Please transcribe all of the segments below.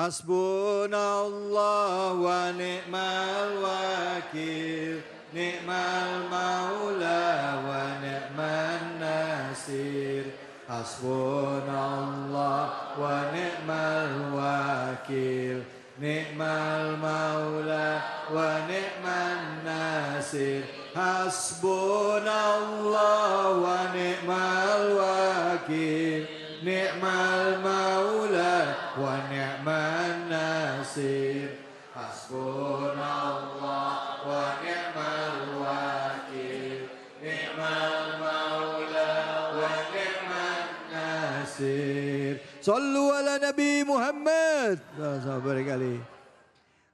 Hasbunallah wa ni'mal wakil. Ni'mal maula wa ni'man nasir. Hasbunallah wa ni'mal wakil. Ni'mal maula wa ni'man nasir. Hasbunallah wa ni'mal wakil. Ni'mal maula wa ni'man nasir. Hasbunallah wa ni'mal wakil. Ni'mal maula wa ni'man nasir. Sallu ala Nabi Muhammad. Sabar kali.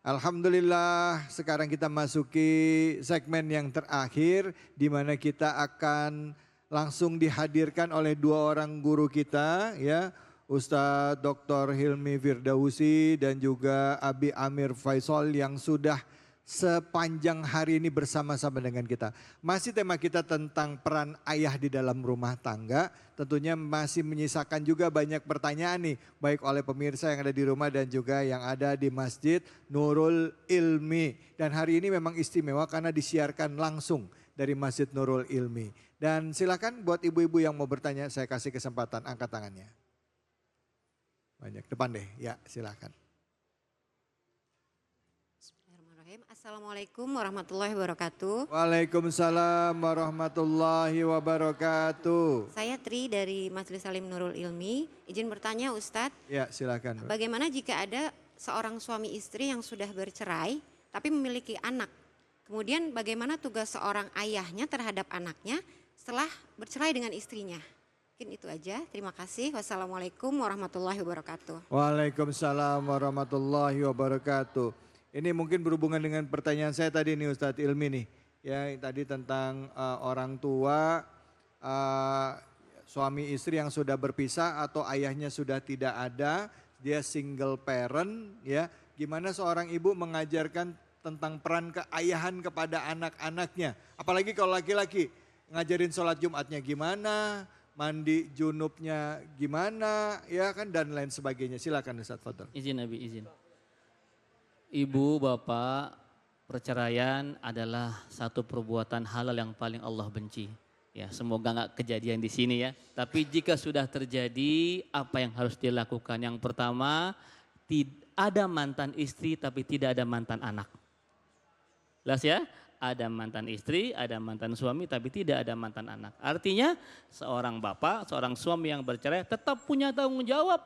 Alhamdulillah, sekarang kita masuki segmen yang terakhir di mana kita akan langsung dihadirkan oleh dua orang guru kita, ya, Ustadz Dr. Hilmi Firdausi dan juga Abi Amir Faisal yang sudah sepanjang hari ini bersama-sama dengan kita. Masih tema kita tentang peran ayah di dalam rumah tangga. Tentunya masih menyisakan juga banyak pertanyaan nih, baik oleh pemirsa yang ada di rumah dan juga yang ada di Masjid Nurul Ilmi. Dan hari ini memang istimewa karena disiarkan langsung dari Masjid Nurul Ilmi. Dan silakan buat ibu-ibu yang mau bertanya, saya kasih kesempatan, angkat tangannya. Banyak, depan deh, ya silakan. Assalamualaikum warahmatullahi wabarakatuh. Waalaikumsalam warahmatullahi wabarakatuh. Saya Tri dari Majelis Salim Nurul Ilmi. Izin bertanya Ustadz. Ya silakan. Bagaimana jika ada seorang suami istri yang sudah bercerai tapi memiliki anak? Kemudian bagaimana tugas seorang ayahnya terhadap anaknya setelah bercerai dengan istrinya? Mungkin itu aja. Terima kasih. Wassalamualaikum warahmatullahi wabarakatuh. Waalaikumsalam warahmatullahi wabarakatuh. Ini mungkin berhubungan dengan pertanyaan saya tadi nih Ustadz Ilmi nih. Ya tadi tentang orang tua, suami istri yang sudah berpisah atau ayahnya sudah tidak ada. Dia single parent ya. Gimana seorang ibu mengajarkan tentang peran keayahan kepada anak-anaknya. Apalagi kalau laki-laki ngajarin sholat Jumatnya gimana, mandi junubnya gimana ya kan dan lain sebagainya. Silakan Ustadz Fadl. Izin Nabi, izin. Ibu, bapak, perceraian adalah satu perbuatan halal yang paling Allah benci. Ya, semoga nggak kejadian di sini ya. Tapi jika sudah terjadi, apa yang harus dilakukan? Yang pertama, ada mantan istri tapi tidak ada mantan anak. Jelas ya? Ada mantan istri, ada mantan suami tapi tidak ada mantan anak. Artinya seorang bapak, seorang suami yang bercerai tetap punya tanggung jawab.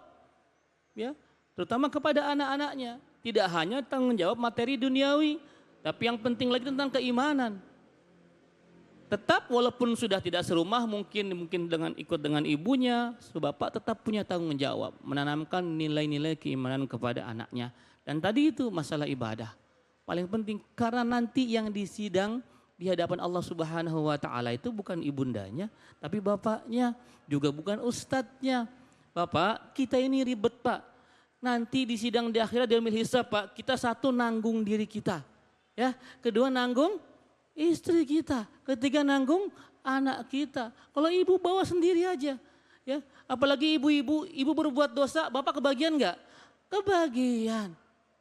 Ya, terutama kepada anak-anaknya. Tidak hanya tanggung jawab materi duniawi, tapi yang penting lagi tentang keimanan. Tetap walaupun sudah tidak serumah, mungkin dengan ikut dengan ibunya, bapak tetap punya tanggung jawab menanamkan nilai-nilai keimanan kepada anaknya. Dan tadi itu masalah ibadah. Paling penting karena nanti yang disidang di hadapan Allah Subhanahu wa taala itu bukan ibundanya, tapi bapaknya, juga bukan ustadznya. Bapak, kita ini ribet, Pak. Nanti di sidang di akhirat dia ambil hisab Pak, kita satu nanggung diri kita. Ya, kedua nanggung istri kita, ketiga nanggung anak kita. Kalau ibu bawa sendiri aja. Ya, apalagi ibu-ibu, ibu berbuat dosa, bapak kebagian enggak? Kebagian.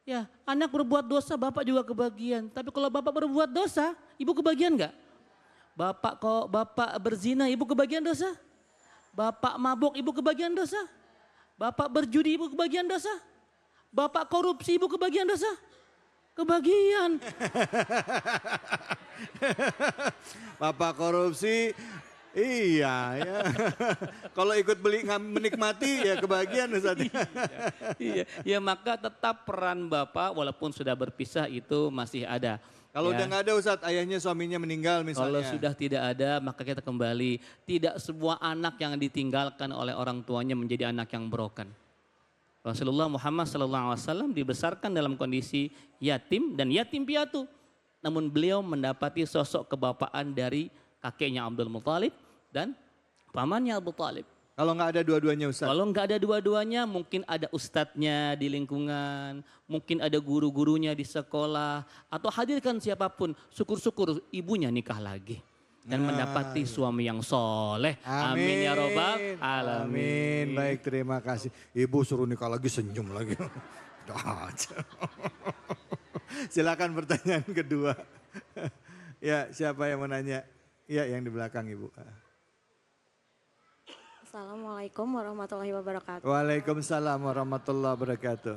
Ya, anak berbuat dosa, bapak juga kebagian. Tapi kalau bapak berbuat dosa, ibu kebagian enggak? Bapak berzina, ibu kebagian dosa? Bapak mabuk, ibu kebagian dosa? Bapak berjudi, ibu kebagian dosa? Bapak korupsi, ibu kebagian dosa? Kebagian. Bapak korupsi, iya ya. Kalau ikut beli menikmati ya kebagian Ustaz. Iya, ya maka tetap peran bapak walaupun sudah berpisah itu masih ada. Kalau ya. udah nggak ada Ustadz, ayahnya suaminya meninggal misalnya. Kalau sudah tidak ada maka kita kembali. Tidak sebuah anak yang ditinggalkan oleh orang tuanya menjadi anak yang broken. Rasulullah Muhammad SAW dibesarkan dalam kondisi yatim dan yatim piatu. Namun beliau mendapati sosok kebapaan dari kakeknya Abdul Muthalib dan pamannya Abu Talib. Kalau nggak ada dua-duanya Ustadz? Kalau nggak ada dua-duanya mungkin ada ustadznya di lingkungan, mungkin ada guru-gurunya di sekolah, atau hadirkan siapapun, syukur-syukur ibunya nikah lagi. Dan mendapati suami yang soleh. Amin ya robbal alamin. Amin, baik terima kasih. Ibu suruh nikah lagi senyum lagi. Silakan pertanyaan kedua. Ya, siapa yang mau nanya? Ya, yang di belakang Ibu. Assalamualaikum warahmatullahi wabarakatuh. Waalaikumsalam warahmatullahi wabarakatuh.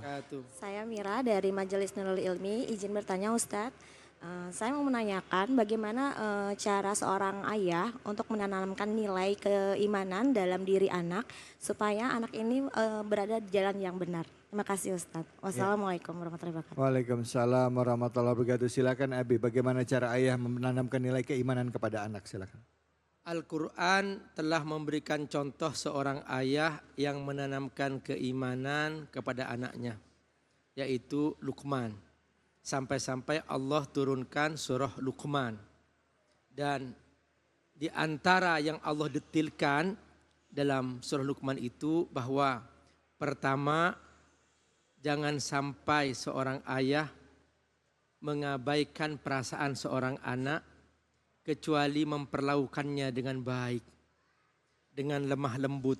Saya Mira dari Majelis Nurul Ilmi, izin bertanya Ustadz. Saya mau menanyakan bagaimana cara seorang ayah untuk menanamkan nilai keimanan dalam diri anak supaya anak ini berada di jalan yang benar. Terima kasih Ustadz. Wassalamualaikum warahmatullahi wabarakatuh. Waalaikumsalam warahmatullahi wabarakatuh. Silakan Abi, bagaimana cara ayah menanamkan nilai keimanan kepada anak? Silakan. Al-Quran telah memberikan contoh seorang ayah yang menanamkan keimanan kepada anaknya, yaitu Luqman. Sampai-sampai Allah turunkan surah Luqman. Dan di antara yang Allah detilkan dalam surah Luqman itu bahwa pertama, jangan sampai seorang ayah mengabaikan perasaan seorang anak kecuali memperlakukannya dengan baik, dengan lemah lembut.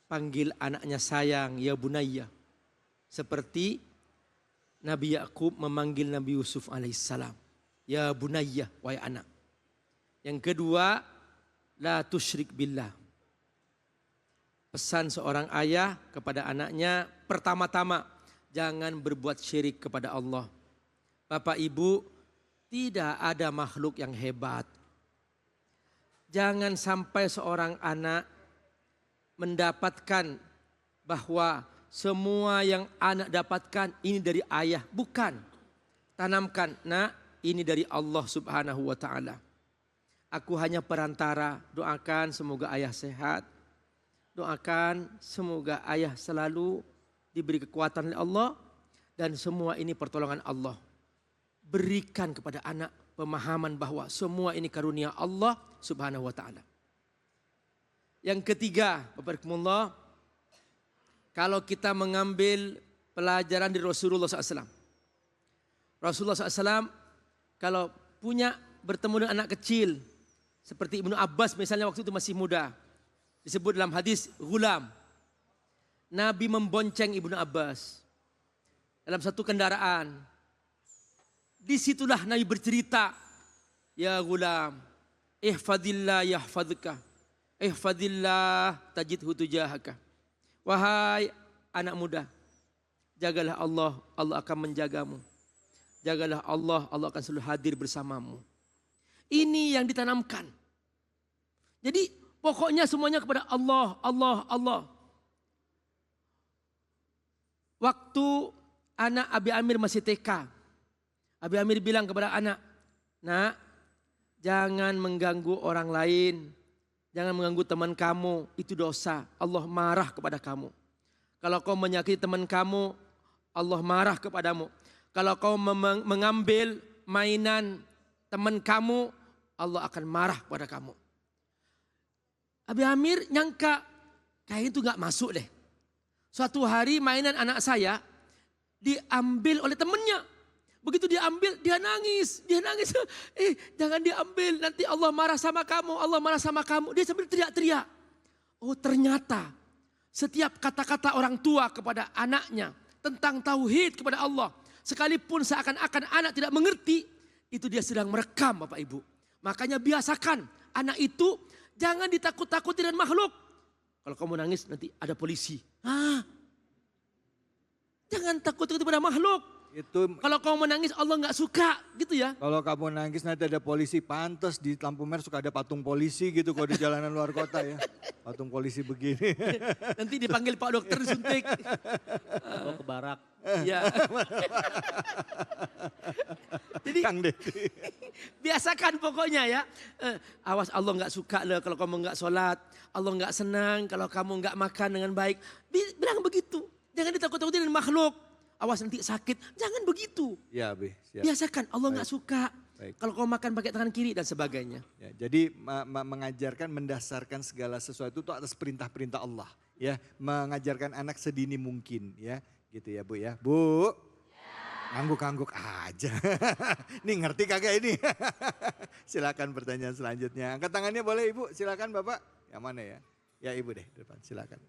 Panggil anaknya sayang, ya bunayya. Seperti Nabi Yakub memanggil Nabi Yusuf alaihissalam, ya bunayya, wahai anak. Yang kedua, la tusyrik billah. Pesan seorang ayah kepada anaknya, pertama-tama jangan berbuat syirik kepada Allah. Bapak Ibu, tidak ada makhluk yang hebat. Jangan sampai seorang anak mendapatkan bahwa semua yang anak dapatkan ini dari ayah. Bukan. Tanamkan, nak, ini dari Allah subhanahu wa ta'ala. Aku hanya perantara. Doakan semoga ayah sehat. Doakan semoga ayah selalu diberi kekuatan oleh Allah. Dan semua ini pertolongan Allah. Berikan kepada anak pemahaman bahwa semua ini karunia Allah subhanahu wa ta'ala. Yang ketiga, Bapak-Bapak, kalau kita mengambil pelajaran dari Rasulullah SAW. Rasulullah SAW kalau bertemu dengan anak kecil. Seperti Ibnu Abbas misalnya waktu itu masih muda. Disebut dalam hadis gulam. Nabi membonceng Ibnu Abbas dalam satu kendaraan. Disitulah Nabi bercerita. Ya gulam, ihfadillah yahfadka. Ihfadillah tajidhu tujahaka. Wahai anak muda, jagalah Allah, Allah akan menjagamu. Jagalah Allah, Allah akan selalu hadir bersamamu. Ini yang ditanamkan. Jadi pokoknya semuanya kepada Allah, Allah, Allah. Waktu anak Abi Amir masih TK, Abi Amir bilang kepada anak, nak, jangan mengganggu orang lain. Jangan mengganggu teman kamu, itu dosa. Allah marah kepada kamu. Kalau kau menyakiti teman kamu, Allah marah kepadamu. Kalau kau mengambil mainan teman kamu, Allah akan marah kepada kamu. Abi Amir nyangka, kayak itu gak masuk deh. Suatu hari mainan anak saya diambil oleh temannya. Begitu diambil, dia nangis. Jangan diambil, nanti Allah marah sama kamu, Allah marah sama kamu. Dia sambil teriak-teriak. Oh ternyata setiap kata-kata orang tua kepada anaknya tentang tauhid kepada Allah, sekalipun seakan-akan anak tidak mengerti, itu dia sedang merekam Bapak Ibu. Makanya biasakan anak itu jangan ditakut-takuti dengan makhluk. Kalau kamu nangis nanti ada polisi. Jangan takut-takut pada makhluk. Itu kalau kamu menangis Allah nggak suka gitu ya. Kalau kamu nangis nanti ada polisi, pantas di lampu merah suka ada patung polisi gitu kalau di jalanan luar kota ya. Patung polisi begini. Nanti dipanggil Pak Dokter disuntik. Ke barak. Ya. Jadi Kang Deddy. biasakan pokoknya ya. Awas Allah nggak suka loh kalau kamu nggak sholat. Allah nggak senang kalau kamu nggak makan dengan baik. Bilang begitu. Jangan ditakut-takutin dengan makhluk. Awas nanti sakit, jangan begitu. Ya, Abi, siap. Biasakan, Allah nggak suka. Baik. Kalau kau makan pakai tangan kiri dan sebagainya. Ya, jadi mengajarkan, mendasarkan segala sesuatu itu atas perintah-perintah Allah. Ya, mengajarkan anak sedini mungkin, ya, gitu ya Bu ya. Bu, ngangguk-ngangguk aja. Nih ngerti kagak ini? Silakan pertanyaan selanjutnya. Angkat tangannya boleh Ibu, silakan Bapak. Yang mana ya? Ya Ibu deh, depan, silakan.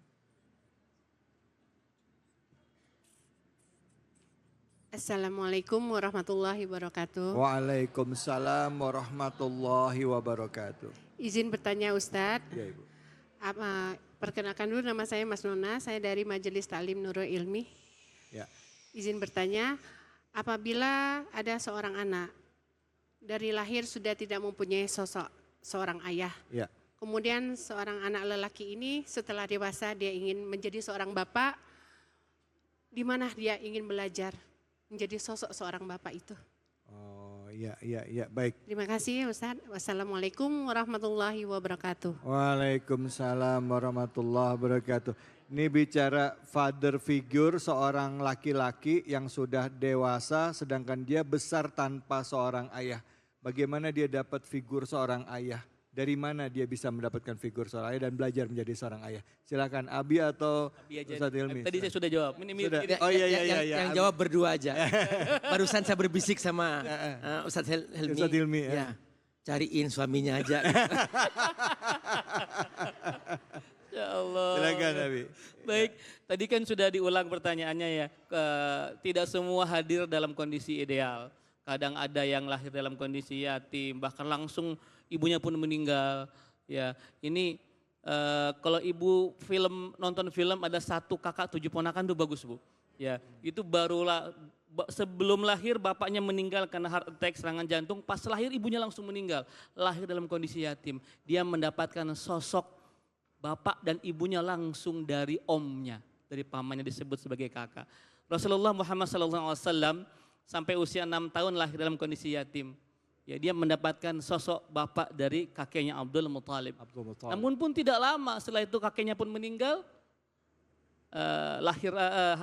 Assalamualaikum warahmatullahi wabarakatuh. Waalaikumsalam warahmatullahi wabarakatuh. Izin bertanya Ustadz, Ya Ibu. perkenalkan dulu nama saya Mas Nona, saya dari Majelis Taklim Nurul Ilmi. Ya. Izin bertanya, apabila ada seorang anak dari lahir sudah tidak mempunyai sosok seorang ayah, Ya. kemudian seorang anak lelaki ini setelah dewasa dia ingin menjadi seorang bapak, di mana dia ingin belajar menjadi sosok seorang bapak itu. Oh iya baik. Terima kasih Ustadz. Wassalamualaikum warahmatullahi wabarakatuh. Waalaikumsalam warahmatullahi wabarakatuh. Ini bicara father figure seorang laki-laki yang sudah dewasa sedangkan dia besar tanpa seorang ayah. Bagaimana dia dapat figur seorang ayah? Dari mana dia bisa mendapatkan figur seorang ayah dan belajar menjadi seorang ayah? Silakan Abi atau Ustadz Hilmi. Tadi saya sudah jawab. Sudah. Ini- Oh iya. Yang jawab berdua aja. Barusan saya berbisik sama Ustadz Helmi. Ustadz Hilmi, ya. Ya, cariin suaminya aja. Ya Allah. Silakan Abi. Baik, tadi kan sudah diulang pertanyaannya ya. Tidak semua hadir dalam kondisi ideal. Kadang ada yang lahir dalam kondisi yatim, bahkan langsung ibunya pun meninggal. Ya, ini kalau ibu nonton film ada 1 kakak 7 ponakan tuh bagus Bu. Ya, itu barulah sebelum lahir bapaknya meninggal karena heart attack serangan jantung, pas lahir ibunya langsung meninggal. Lahir dalam kondisi yatim. Dia mendapatkan sosok bapak dan ibunya langsung dari omnya, dari pamannya disebut sebagai kakak. Rasulullah Muhammad SAW sampai usia 6 tahun lahir dalam kondisi yatim. Ya, dia mendapatkan sosok bapak dari kakeknya Abdul Muthalib. Namun pun tidak lama setelah itu kakeknya pun meninggal,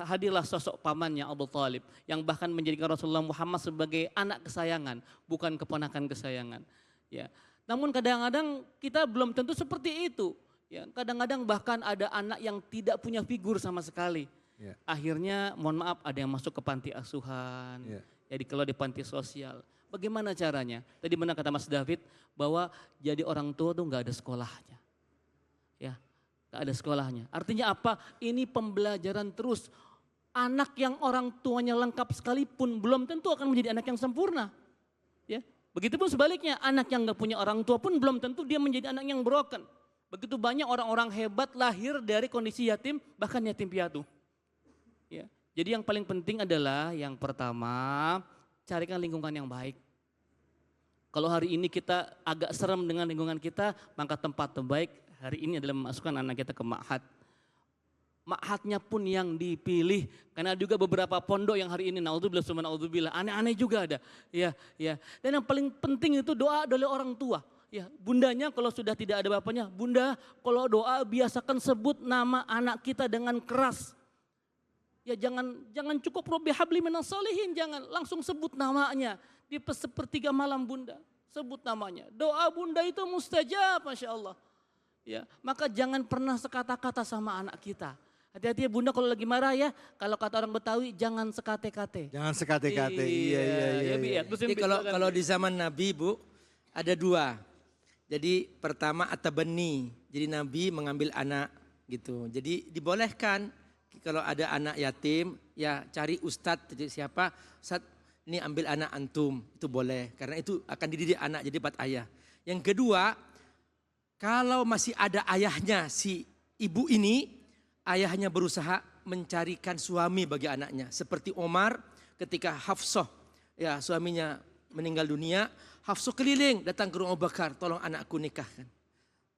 hadirlah sosok pamannya Abu Thalib yang bahkan menjadikan Rasulullah Muhammad sebagai anak kesayangan, bukan keponakan kesayangan. Ya. Namun kadang-kadang kita belum tentu seperti itu. Ya, kadang-kadang bahkan ada anak yang tidak punya figur sama sekali. Ya. Akhirnya mohon maaf ada yang masuk ke panti asuhan, Ya. jadi kalau di panti sosial. Bagaimana caranya? Tadi benar kata Mas David bahwa jadi orang tua tuh nggak ada sekolahnya. Ya, nggak ada sekolahnya. Artinya apa? Ini pembelajaran terus. Anak yang orang tuanya lengkap sekalipun belum tentu akan menjadi anak yang sempurna. Ya, begitupun sebaliknya, anak yang nggak punya orang tua pun belum tentu dia menjadi anak yang broken. Begitu banyak orang-orang hebat lahir dari kondisi yatim, bahkan yatim piatu. Ya, jadi yang paling penting adalah yang pertama, carikan lingkungan yang baik. Kalau hari ini kita agak serem dengan lingkungan kita, maka tempat terbaik hari ini adalah memasukkan anak kita ke ma'had. Ma'hadnya pun yang dipilih, karena juga beberapa pondok yang hari ini naudzubillah summa naudzubillah, aneh-aneh juga ada. Ya, ya. Dan yang paling penting itu doa dari orang tua. Ya, bundanya kalau sudah tidak ada bapaknya, bunda kalau doa biasakan sebut nama anak kita dengan keras. Ya jangan cukup Robbi habli minas solihin, jangan langsung sebut namanya di sepertiga malam bunda, sebut namanya. Doa bunda itu mustajab, masya Allah. Ya, maka jangan pernah sekata-kata sama anak kita. Hati-hati ya bunda kalau lagi marah ya, kalau kata orang Betawi jangan sekate-kate. Jangan sekate-kate. Iya. Bi, ya. Terus yang Jadi kalau di zaman Nabi Bu ada 2. Jadi pertama at-tabanni. Jadi Nabi mengambil anak gitu. Jadi dibolehkan kalau ada anak yatim ya cari ustadz siapa, ustadz ini ambil anak antum, itu boleh karena itu akan dididik anak jadi dapat ayah. Yang kedua, kalau masih ada ayahnya si ibu ini, ayahnya berusaha mencarikan suami bagi anaknya. Seperti Omar ketika Hafsah ya suaminya meninggal dunia, Hafsah keliling datang ke rumah Abu Bakar, tolong anakku nikahkan.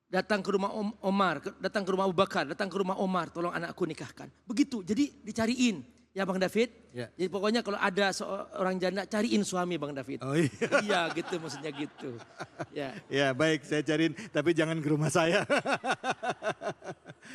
Datang ke rumah Omar, datang ke rumah Abu Bakar, datang ke rumah Omar, tolong anakku nikahkan. Begitu, jadi dicariin. Ya Bang David, Ya. jadi pokoknya kalau ada seorang janda cariin suami Bang David. Oh iya. Iya gitu maksudnya gitu. Ya. Ya baik, saya cariin, tapi jangan ke rumah saya.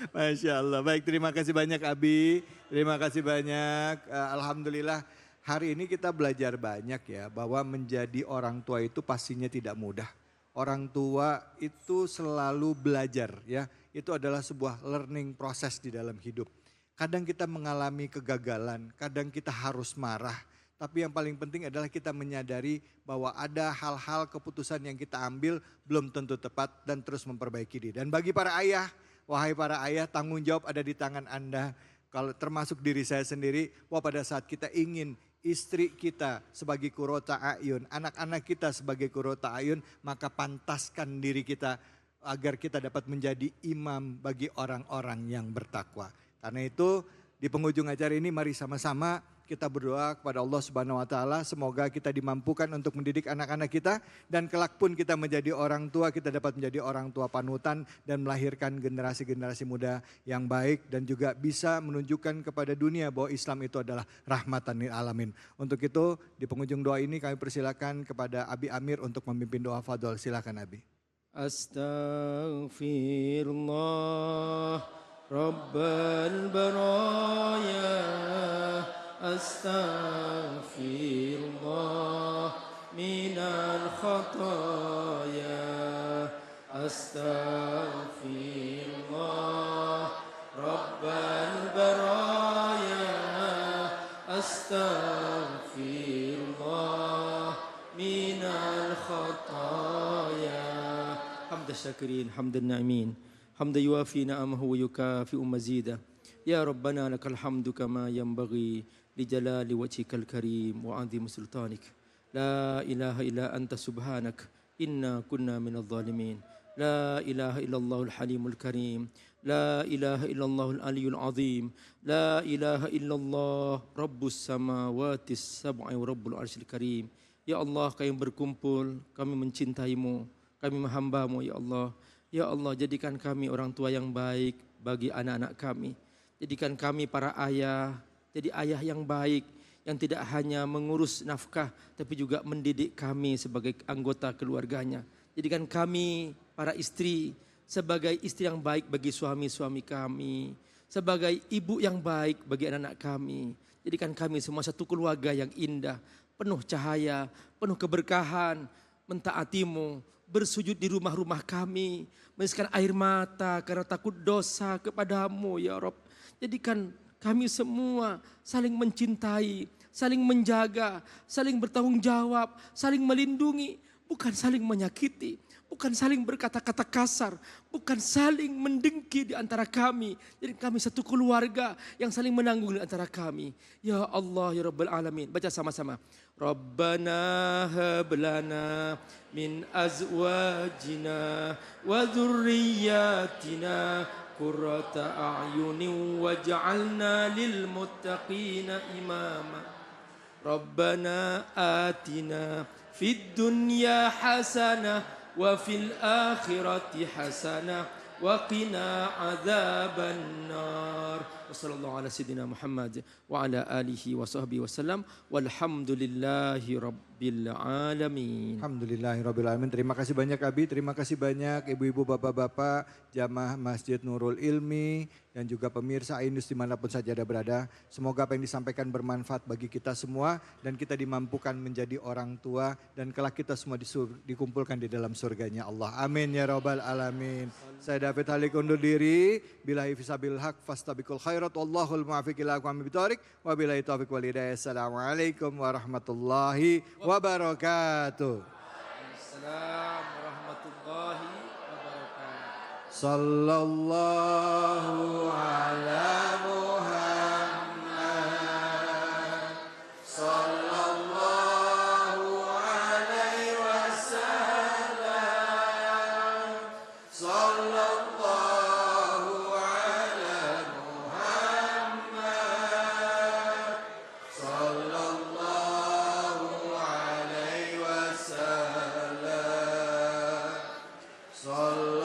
Masya Allah. Baik, terima kasih banyak Abi. Terima kasih banyak. Alhamdulillah hari ini kita belajar banyak ya, bahwa menjadi orang tua itu pastinya tidak mudah. Orang tua itu selalu belajar ya, itu adalah sebuah learning proses di dalam hidup. Kadang kita mengalami kegagalan, kadang kita harus marah. Tapi yang paling penting adalah kita menyadari bahwa ada hal-hal keputusan yang kita ambil belum tentu tepat dan terus memperbaiki diri. Dan bagi para ayah, wahai para ayah, tanggung jawab ada di tangan Anda. Kalau termasuk diri saya sendiri, bahwa pada saat kita ingin istri kita sebagai qurrata a'yun, anak-anak kita sebagai qurrata a'yun, maka pantaskan diri kita agar kita dapat menjadi imam bagi orang-orang yang bertakwa. Karena itu di penghujung acara ini mari sama-sama kita berdoa kepada Allah Subhanahu wa taala, semoga kita dimampukan untuk mendidik anak-anak kita dan kelak pun kita menjadi orang tua, kita dapat menjadi orang tua panutan dan melahirkan generasi-generasi muda yang baik dan juga bisa menunjukkan kepada dunia bahwa Islam itu adalah rahmatan lil alamin. Untuk itu di penghujung doa ini kami persilakan kepada Abi Amir untuk memimpin doa fadhol. Silakan Abi. Astaghfirullah Rabbal baraya Astaghfirullah minal khataya Astaghfirullah Rabbal baraya Astaghfirullah minal khataya. Hamda syakirin, hamdan na'imin, hamda yuafi na'amahu wa yukafi'u mazida. Ya Rabbana lakal hamdu kama yanbaghi li jalali wajhikal karim wa 'azimi sultanik. La ilaha illa anta subhanak inna kunna minadh dhalimin. La ilaha illallahul halimul karim. La ilaha illallahul aliyul azim. La ilaha illallah rabbus samawati sab'i wa rabbul arsyil karim. Ya Allah, kami berkumpul, kami mencintaimu, kami menghambamu ya Allah. Ya Allah, jadikan kami orang tua yang baik bagi anak-anak kami. Jadikan kami para ayah, jadi ayah yang baik, yang tidak hanya mengurus nafkah, tapi juga mendidik kami sebagai anggota keluarganya. Jadikan kami para istri, sebagai istri yang baik bagi suami-suami kami, sebagai ibu yang baik bagi anak-anak kami. Jadikan kami semua satu keluarga yang indah, penuh cahaya, penuh keberkahan, mentaatimu, bersujud di rumah-rumah kami, mengiskan air mata karena takut dosa kepadamu ya Rabb. Jadikan kami semua saling mencintai, saling menjaga, saling bertanggung jawab, saling melindungi, bukan saling menyakiti, bukan saling berkata-kata kasar, bukan saling mendengki di antara kami. Jadi kami satu keluarga yang saling menanggung di antara kami. Ya Allah ya Rabbal Alamin. Baca sama-sama. Rabbana hablana min azwajina wa dhurriyyatina qurrata a'yunin waj'alna lil muttaqina imama. Rabbana atina fid dunya hasanah wa fil akhirati hasanah wa qina adzaban nar. Wassallallahu ala sayyidina Muhammad wa ala alihi wa sahbihi wasallam walhamdulillahi rabbil alamin. Alhamdulillahi rabbil alamin. Terima kasih banyak Abi, terima kasih banyak ibu-ibu, bapak-bapak, jamaah Masjid Nurul Ilmi dan juga pemirsa Ainus dimanapun saja Anda berada. Semoga apa yang disampaikan bermanfaat bagi kita semua dan kita dimampukan menjadi orang tua dan kelak kita semua dikumpulkan di dalam surganya Allah. Amin ya rabbal alamin. Saya David Halik undur diri. Billahi fisabil haq fastabikul khairat. Wallahul muwaffiq ila aqwamit thoriq. Wabillahi taufiq wal hidayah. Assalamualaikum warahmatullahi wabarakatuh. Assalamualaikum warahmatullahi wabarakatuh. Sallallahu ala Muhammad. Sallallahu alaihi wasallam. Sallallahu ala Muhammad. Sallallahu alaihi wasallam. Sallallahu